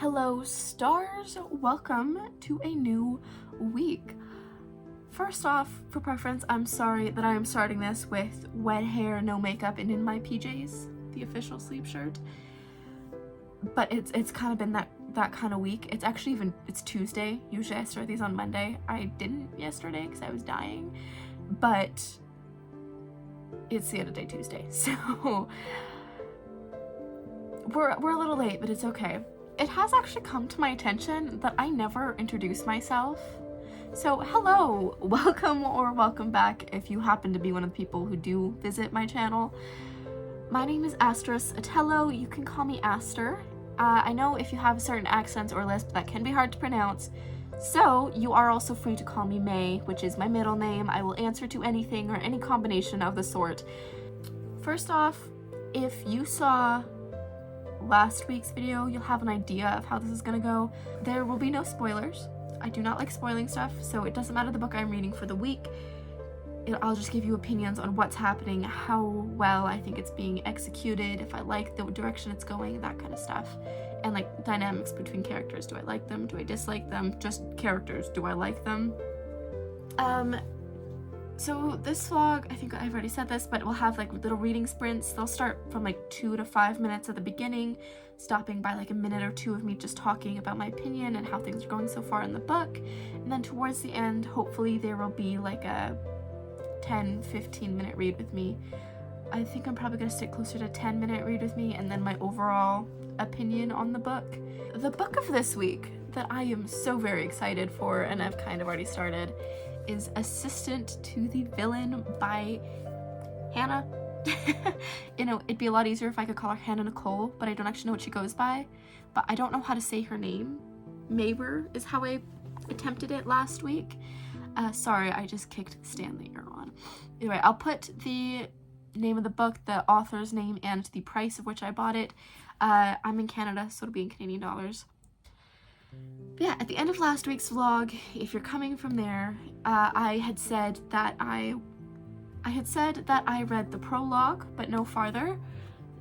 Hello stars, welcome to a new week. First off, for preference, I'm sorry that I am starting this with wet hair, no makeup, and in my PJs, the official sleep shirt. But it's kind of been that kind of week. It's Tuesday. Usually I start these on Monday. I didn't yesterday because I was dying, but it's the end of day Tuesday, so we're a little late, but it's okay. It has actually come to my attention that I never introduce myself. So hello, welcome or welcome back if you happen to be one of the people who do visit my channel. My name is Astris Atello. You can call me Aster. I know if you have certain accents or lisp that can be hard to pronounce, so you are also free to call me May, which is my middle name. I will answer to anything or any combination of the sort. First off, if you saw last week's video, you'll have an idea of how this is gonna go. There will be no spoilers. I do not like spoiling stuff, so it doesn't matter the book I'm reading for the week. I'll just give you opinions on what's happening, how well I think it's being executed, if I like the direction it's going, that kind of stuff. And like dynamics between characters. Do I like them? Do I dislike them? Just characters. Do I like them? So this vlog, I think I've already said this, but we'll have like little reading sprints. They'll start from like 2 to 5 minutes at the beginning, stopping by like a minute or two of me just talking about my opinion and how things are going so far in the book. And then towards the end, hopefully there will be like a 10-15 minute read with me. I think I'm probably gonna stick closer to 10-minute read with me and then my overall opinion on the book. The book of this week that I am so very excited for, and I've kind of already started, is Assistant to the Villain by Hannah. You know, it'd be a lot easier if I could call her Hannah Nicole, but I don't actually know what she goes by. But I don't know how to say her name. Maber is how I attempted it last week. Sorry, I just kicked the stand that you're on. Anyway, I'll put the name of the book, the author's name, and the price of which I bought it. I'm in Canada, so it'll be in Canadian dollars. But yeah, at the end of last week's vlog, if you're coming from there, I had said that I read the prologue, but no farther.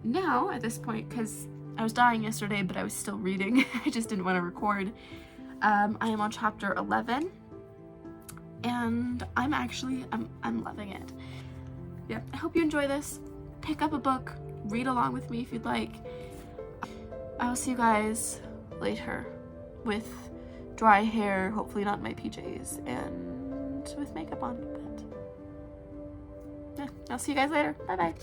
Now, at this point, because I was dying yesterday, but I was still reading, I just didn't want to record, I am on chapter 11, and I'm loving it. Yeah, I hope you enjoy this. Pick up a book, read along with me if you'd like. I will see you guys later with dry hair, hopefully not in my PJs, and with makeup on, but yeah, I'll see you guys later. Bye bye.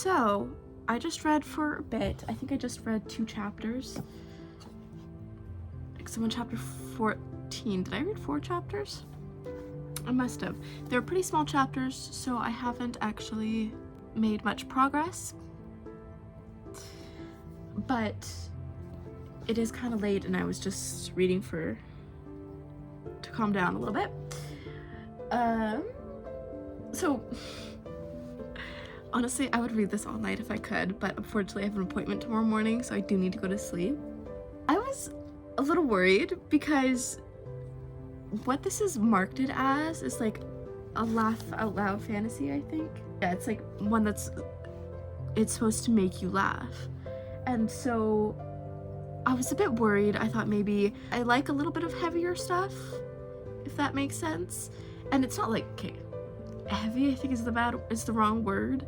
So I just read for a bit. I think I just read 2 chapters. Like, I'm on chapter 14. Did I read 4 chapters? I must have. They're pretty small chapters, so I haven't actually made much progress. But it is kind of late, and I was just reading to calm down a little bit. So honestly, I would read this all night if I could, but unfortunately I have an appointment tomorrow morning, so I do need to go to sleep. I was a little worried because what this is marketed as is like a laugh out loud fantasy, I think. Yeah, it's like one it's supposed to make you laugh. And so I was a bit worried. I thought maybe I like a little bit of heavier stuff, if that makes sense. And it's not like, okay, heavy I think is the wrong word,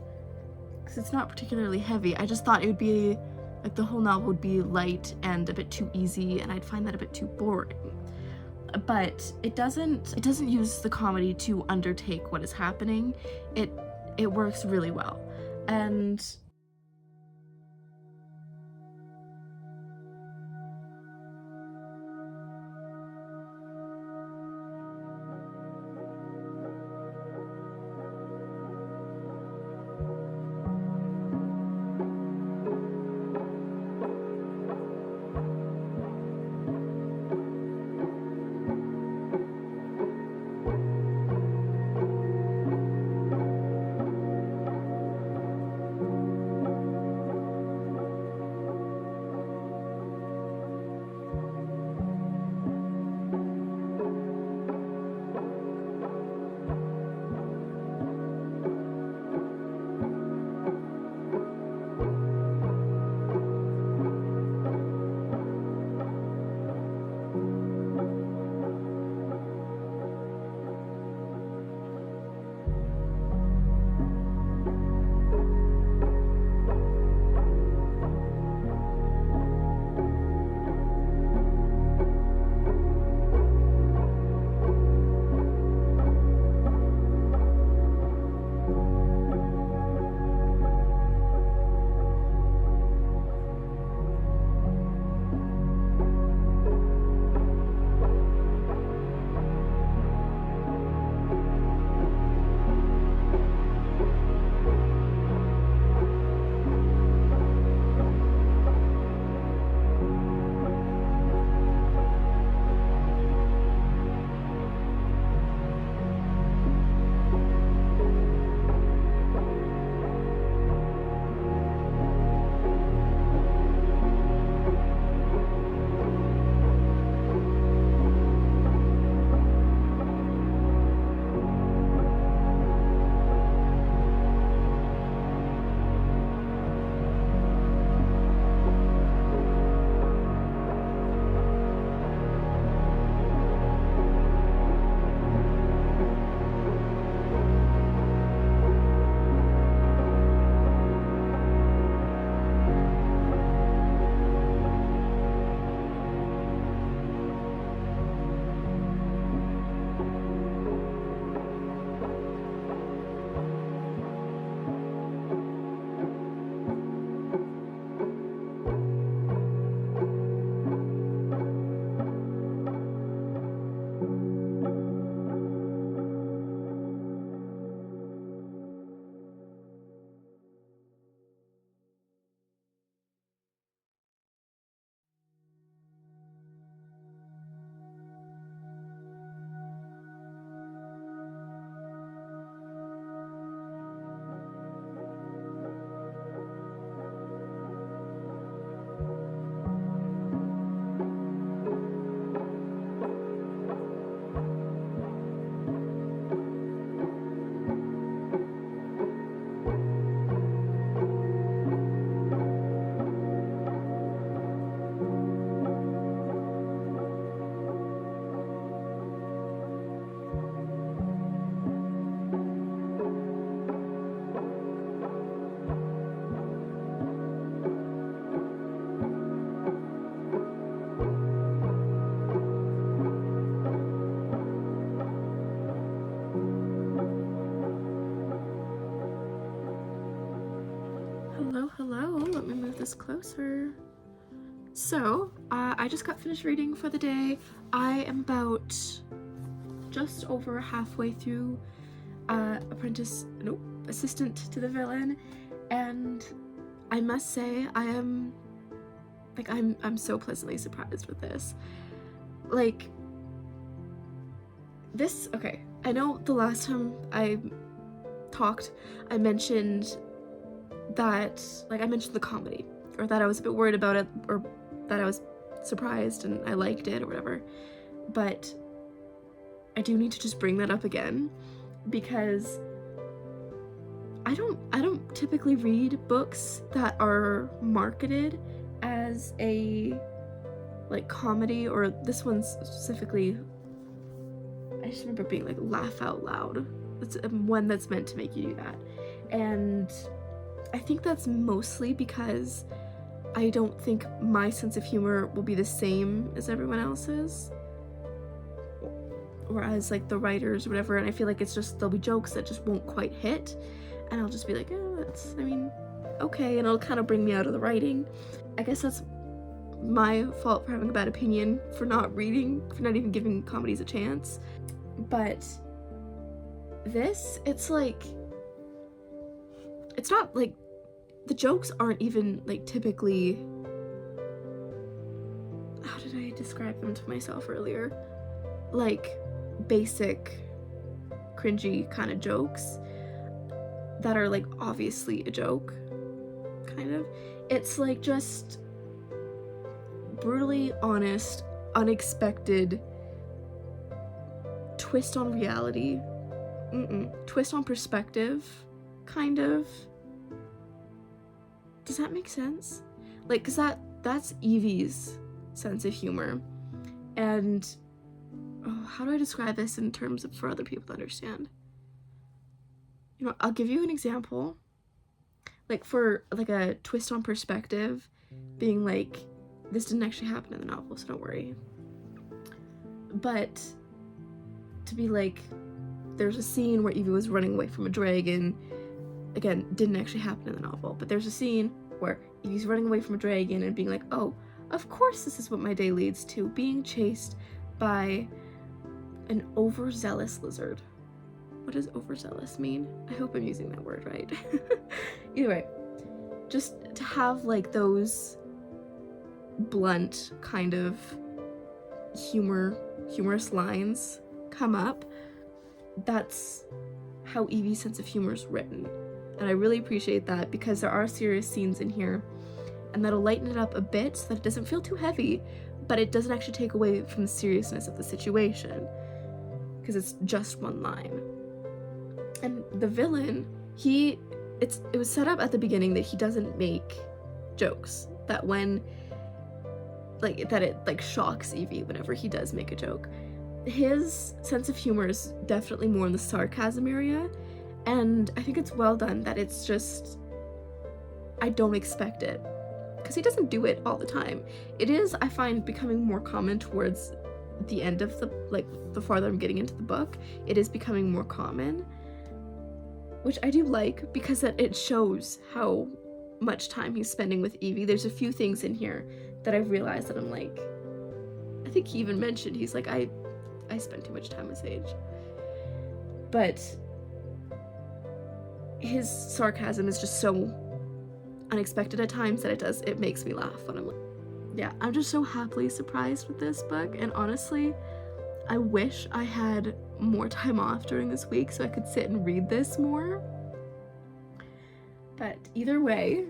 because it's not particularly heavy. I just thought it would be like the whole novel would be light and a bit too easy, and I'd find that a bit too boring. But it doesn't use the comedy to undertake what is happening. It works really well. And closer. So, I just got finished reading for the day. I am about just over halfway through Assistant to the Villain, and I must say I'm so pleasantly surprised with this. Like, this, okay, I know the last time I talked, I mentioned that, like, I mentioned the comedy, or that I was a bit worried about it, or that I was surprised and I liked it or whatever, but I do need to just bring that up again, because I don't typically read books that are marketed as a, like, comedy, or this one specifically, I just remember being like, laugh out loud. It's one that's meant to make you do that, and I think that's mostly because I don't think my sense of humor will be the same as everyone else's, or as, like, the writers or whatever, and I feel like it's just, there'll be jokes that just won't quite hit, and I'll just be like, oh, that's, I mean, okay, and it'll kind of bring me out of the writing. I guess that's my fault for having a bad opinion, for not even giving comedies a chance. But this, it's like, it's not like, the jokes aren't even, like, typically, how did I describe them to myself earlier? Like, basic, cringy kind of jokes that are, like, obviously a joke, kind of. It's, like, just brutally honest, unexpected twist on reality, twist on perspective, kind of. Does that make sense? Like, cause that's Evie's sense of humor, and how do I describe this in terms of, for other people to understand? You know, I'll give you an example. Like, for, like, a twist on perspective, being like, this didn't actually happen in the novel, so don't worry. But to be like, there's a scene where Evie was running away from a dragon. Again, didn't actually happen in the novel, but there's a scene where Evie's running away from a dragon and being like, oh, of course this is what my day leads to, being chased by an overzealous lizard. What does overzealous mean? I hope I'm using that word right. Either way, just to have, like, those blunt kind of humorous lines come up, that's how Evie's sense of humor is written. And I really appreciate that, because there are serious scenes in here, and that'll lighten it up a bit so that it doesn't feel too heavy, but it doesn't actually take away from the seriousness of the situation, because it's just one line. And the villain, it was set up at the beginning that he doesn't make jokes, that when, like, that it, like, shocks Evie whenever he does make a joke. His sense of humor is definitely more in the sarcasm area, and I think it's well done that it's just, I don't expect it, because he doesn't do it all the time. It is, I find, becoming more common towards the end of the, like, the farther I'm getting into the book, it is becoming more common, which I do like, because it shows how much time he's spending with Evie. There's a few things in here that I've realized that I'm like, I think he even mentioned, he's like, I spend too much time with Sage. But his sarcasm is just so unexpected at times that it makes me laugh when I'm like, yeah, I'm just so happily surprised with this book, and honestly, I wish I had more time off during this week so I could sit and read this more. But either way,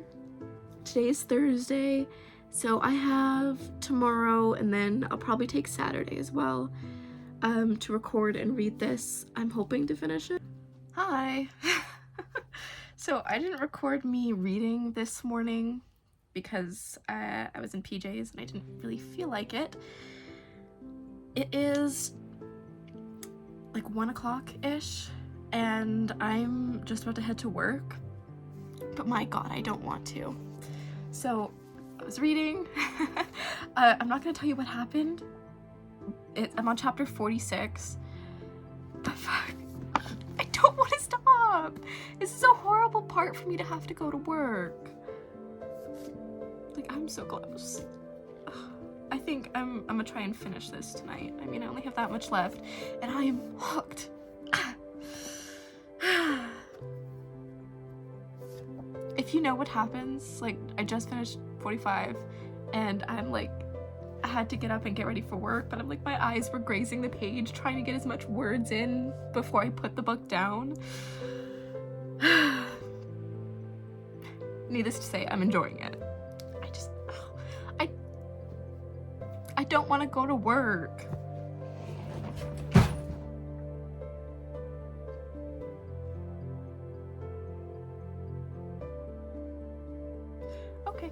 today's Thursday, so I have tomorrow, and then I'll probably take Saturday as well, to record and read this. I'm hoping to finish it. Hi! So I didn't record me reading this morning because I was in PJs and I didn't really feel like it. It is like 1 o'clock-ish, and I'm just about to head to work, but my god, I don't want to. So I was reading. I'm not gonna tell you what happened. I'm on chapter 46. The fuck? I don't want to stop. This is a horrible part for me to have to go to work. Like, I'm so close. I think I'm gonna try and finish this tonight. I mean, I only have that much left, and I am hooked. If you know what happens, like, I just finished 45, and I'm like, I had to get up and get ready for work, but I'm like, my eyes were grazing the page, trying to get as much words in before I put the book down. Needless to say, I'm enjoying it. I don't want to go to work. Okay.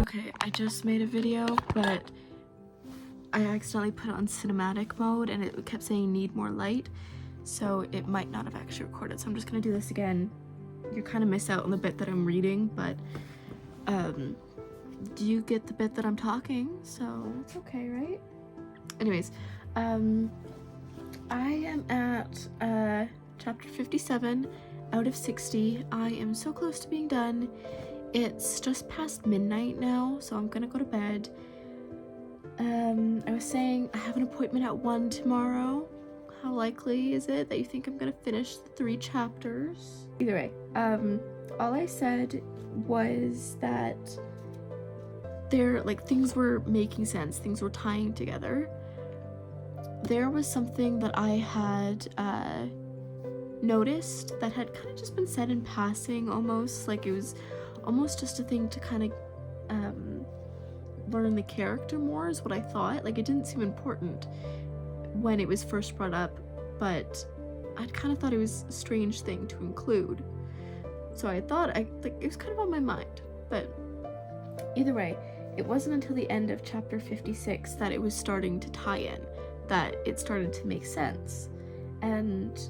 Okay, I just made a video, but I accidentally put it on cinematic mode and it kept saying need more light, so it might not have actually recorded. So I'm just gonna do this again. You kind of miss out on the bit that I'm reading, but you get the bit that I'm talking, so it's okay, right? Anyways, I am at chapter 57 out of 60. I am so close to being done. It's just past midnight now, so I'm gonna go to bed. I was saying I have an appointment at 1 tomorrow. How likely is it that you think I'm gonna finish the 3 chapters? Either way, all I said was that things were making sense, things were tying together. There was something that I had noticed that had kind of just been said in passing, almost like it was almost just a thing to kind of learn the character more, is what I thought. Like, it didn't seem important when it was first brought up, but I kind of thought it was a strange thing to include. So I thought it was kind of on my mind. But either way, it wasn't until the end of chapter 56 that it was starting to tie in, that it started to make sense. And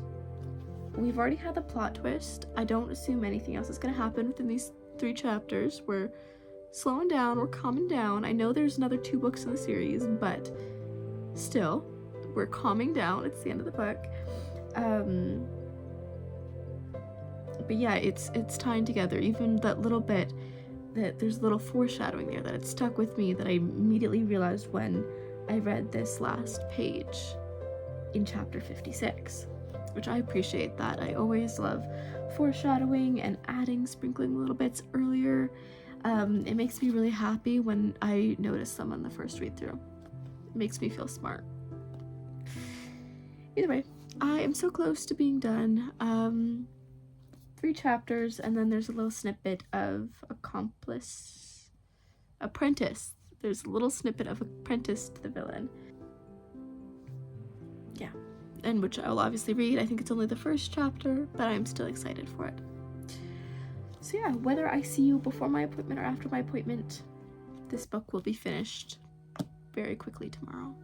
we've already had the plot twist. I don't assume anything else is going to happen within these 3 chapters. We're slowing down, we're calming down. I know there's another 2 books in the series, but still, we're calming down. It's the end of the book. But yeah, it's tying together. Even that little bit, that there's a little foreshadowing there that it stuck with me, that I immediately realized when I read this last page in chapter 56, which I appreciate that. I always love foreshadowing and sprinkling little bits earlier. It makes me really happy when I notice them on the first read through. It makes me feel smart. Either way, I am so close to being done. 3 chapters, and then there's a little snippet of apprentice. There's a little snippet of apprentice to the villain. Yeah, and which I will obviously read. I think it's only the first chapter, but I'm still excited for it. So yeah, whether I see you before my appointment or after my appointment, this book will be finished very quickly tomorrow.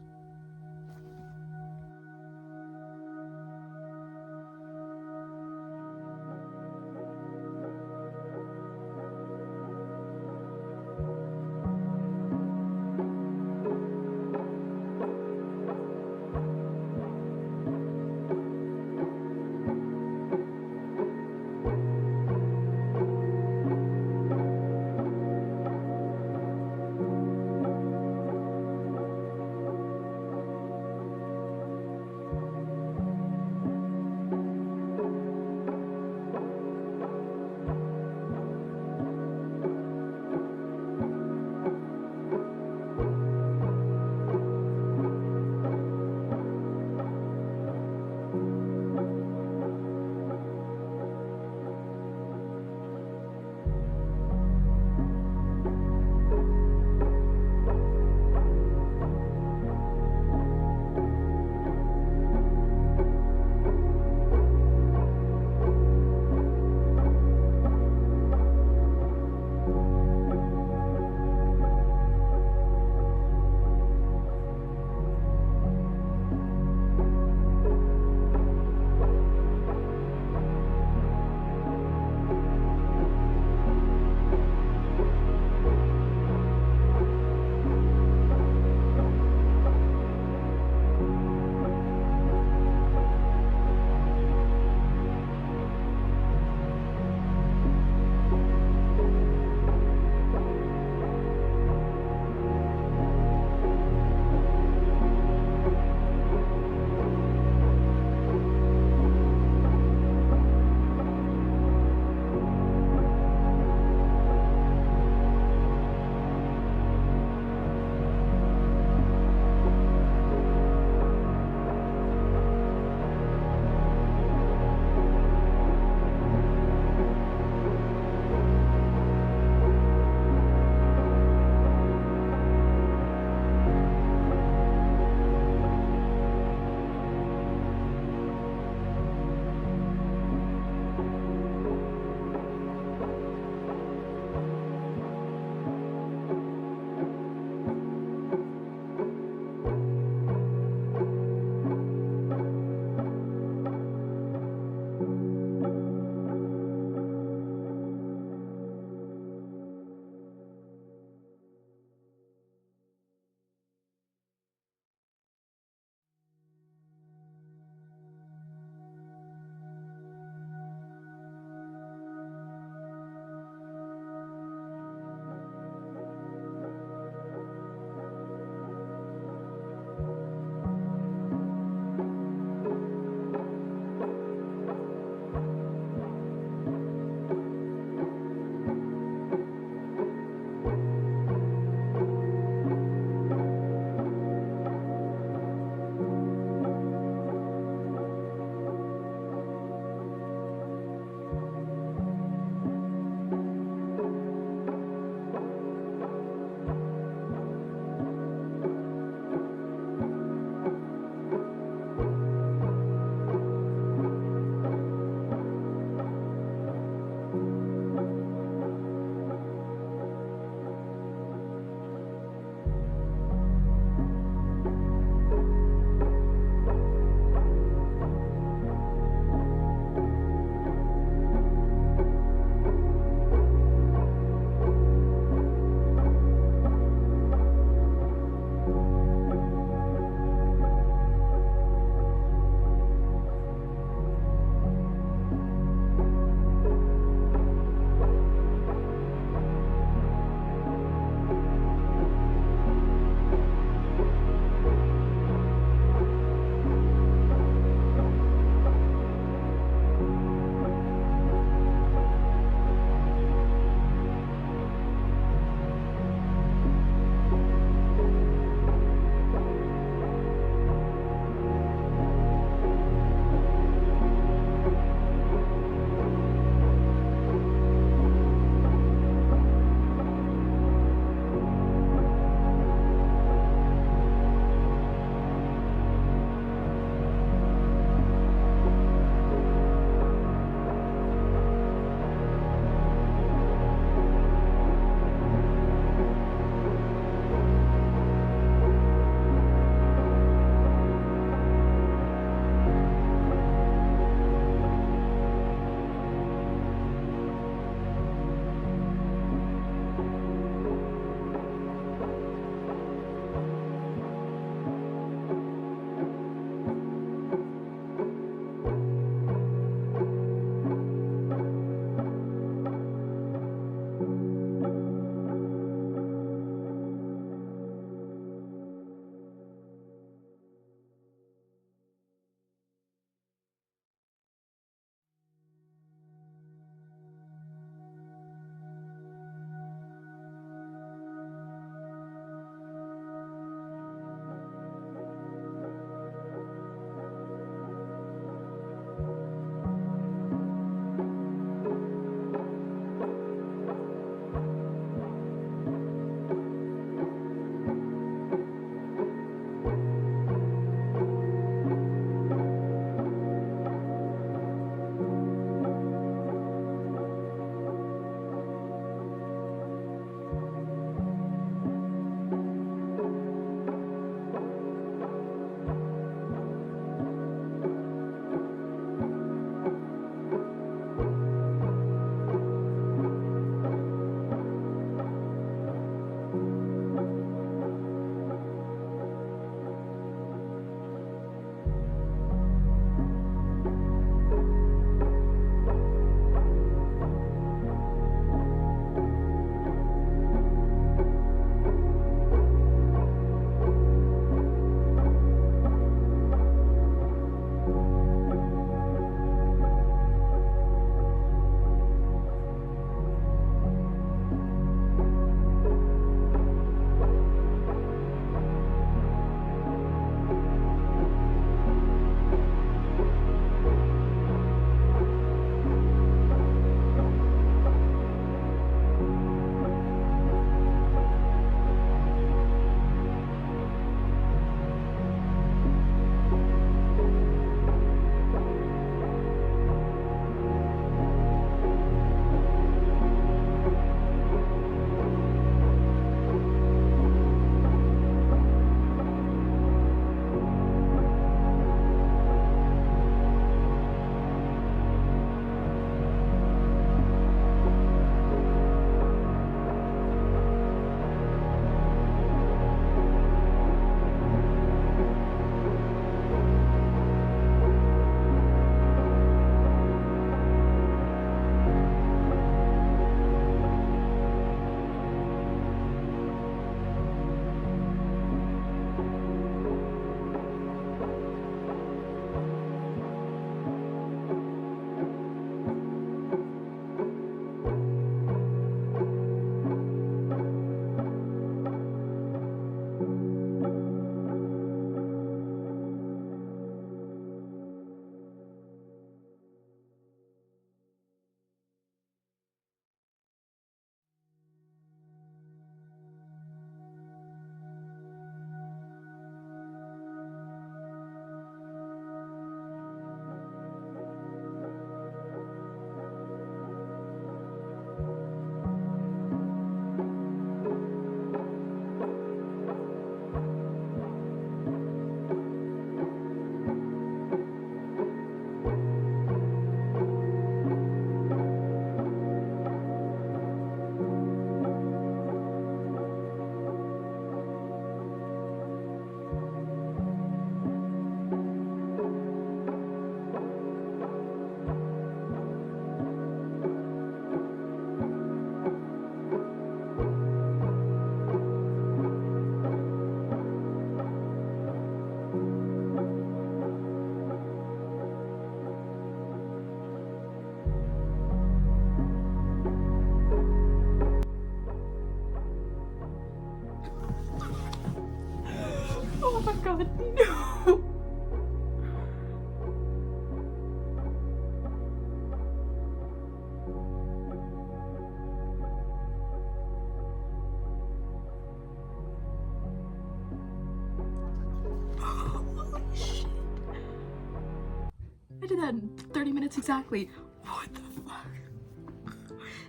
did that in 30 minutes exactly. What the fuck?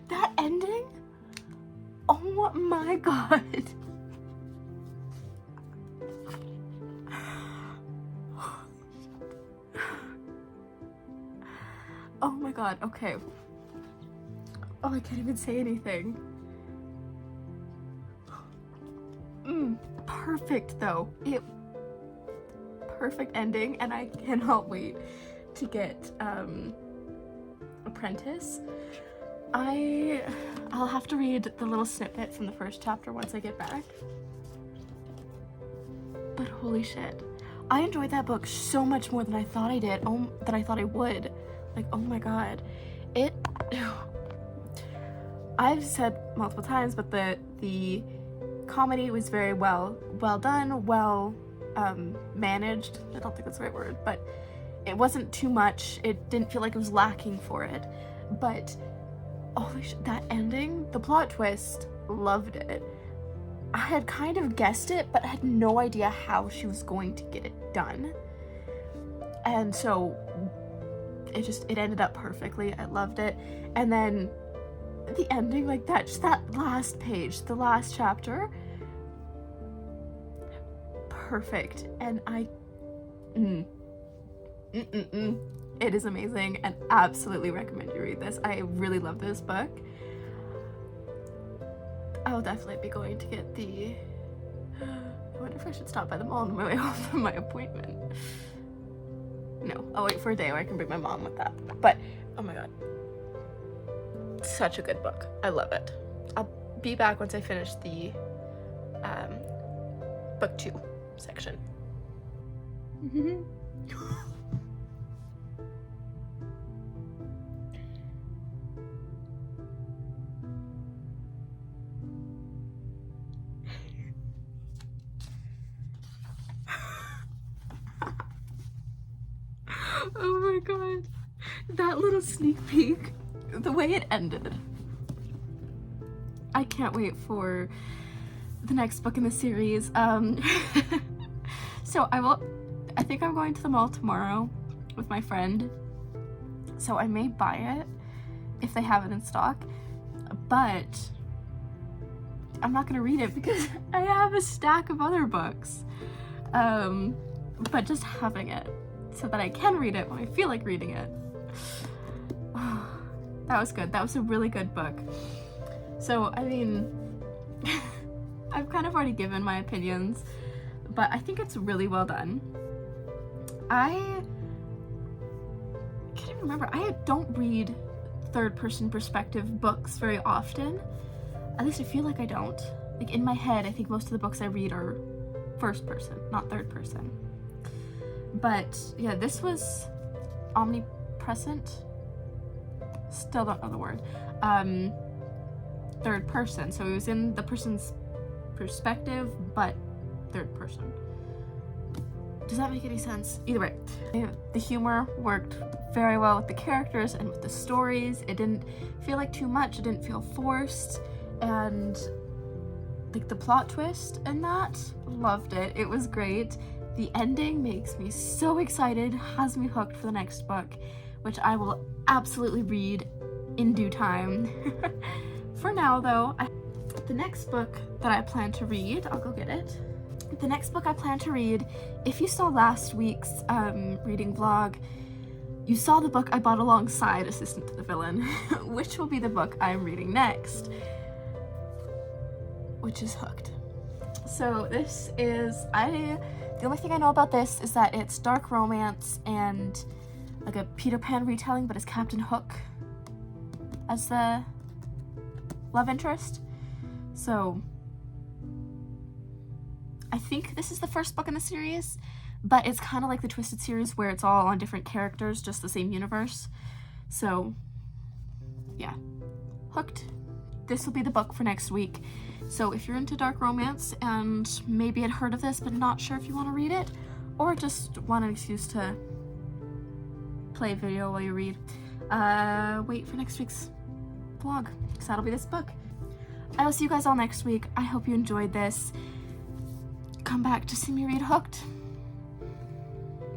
That ending? Oh my god. Oh my god, okay. Oh, I can't even say anything. Perfect though. Perfect ending, and I cannot wait to get Apprentice. I'll have to read the little snippet from the first chapter once I get back. But holy shit. I enjoyed that book so much more than I thought I did. Than I thought I would. Like, oh my god. I've said multiple times, but the comedy was very well done, well managed. I don't think that's the right word, but it wasn't too much. It didn't feel like it was lacking for it. But holy shit, that ending, the plot twist, loved it. I had kind of guessed it, but I had no idea how she was going to get it done. And so it ended up perfectly. I loved it. And then the ending, like that, just that last page, the last chapter, perfect. And it is amazing, and absolutely recommend you read this. I really love this book. I'll definitely be going to get the I wonder if I should stop by the mall on my way home from my appointment. No, I'll wait for a day where I can bring my mom with that. But oh my god, such a good book. I love it. I'll be back once I finish the book 2 section. Oh my god, that little sneak peek, the way it ended. I can't wait for the next book in the series. So I think I'm going to the mall tomorrow with my friend, so I may buy it if they have it in stock, but I'm not gonna read it because I have a stack of other books. But just having it so that I can read it when I feel like reading it. That was good. That was a really good book. So, I mean, I've kind of already given my opinions, but I think it's really well done. I can't even remember. I don't read third-person perspective books very often. At least I feel like I don't. Like, in my head, I think most of the books I read are first person, not third person. But yeah, this was omnipresent. Still don't know the word. Third person. So it was in the person's perspective, but third person. Does that make any sense? Either way, the humor worked very well with the characters and with the stories. It didn't feel like too much. It didn't feel forced. And like the plot twist and that, loved it. It was great. The ending makes me so excited, has me hooked for the next book, which I will absolutely read in due time. For now though, the next book that I plan to read, I'll go get it. The next book I plan to read, if you saw last week's reading vlog, you saw the book I bought alongside Assistant to the Villain, which will be the book I'm reading next, which is Hooked. So this is, the only thing I know about this is that it's dark romance and like a Peter Pan retelling, but it's Captain Hook as the love interest. So I think this is the first book in the series, but it's kind of like the Twisted series where it's all on different characters, just the same universe. So yeah, Hooked. This will be the book for next week. So if you're into dark romance and maybe had heard of this but not sure if you want to read it, or just want an excuse to play a video while you read, wait for next week's vlog, because that'll be this book. I will see you guys all next week. I hope you enjoyed this. Come back to see me read Hooked.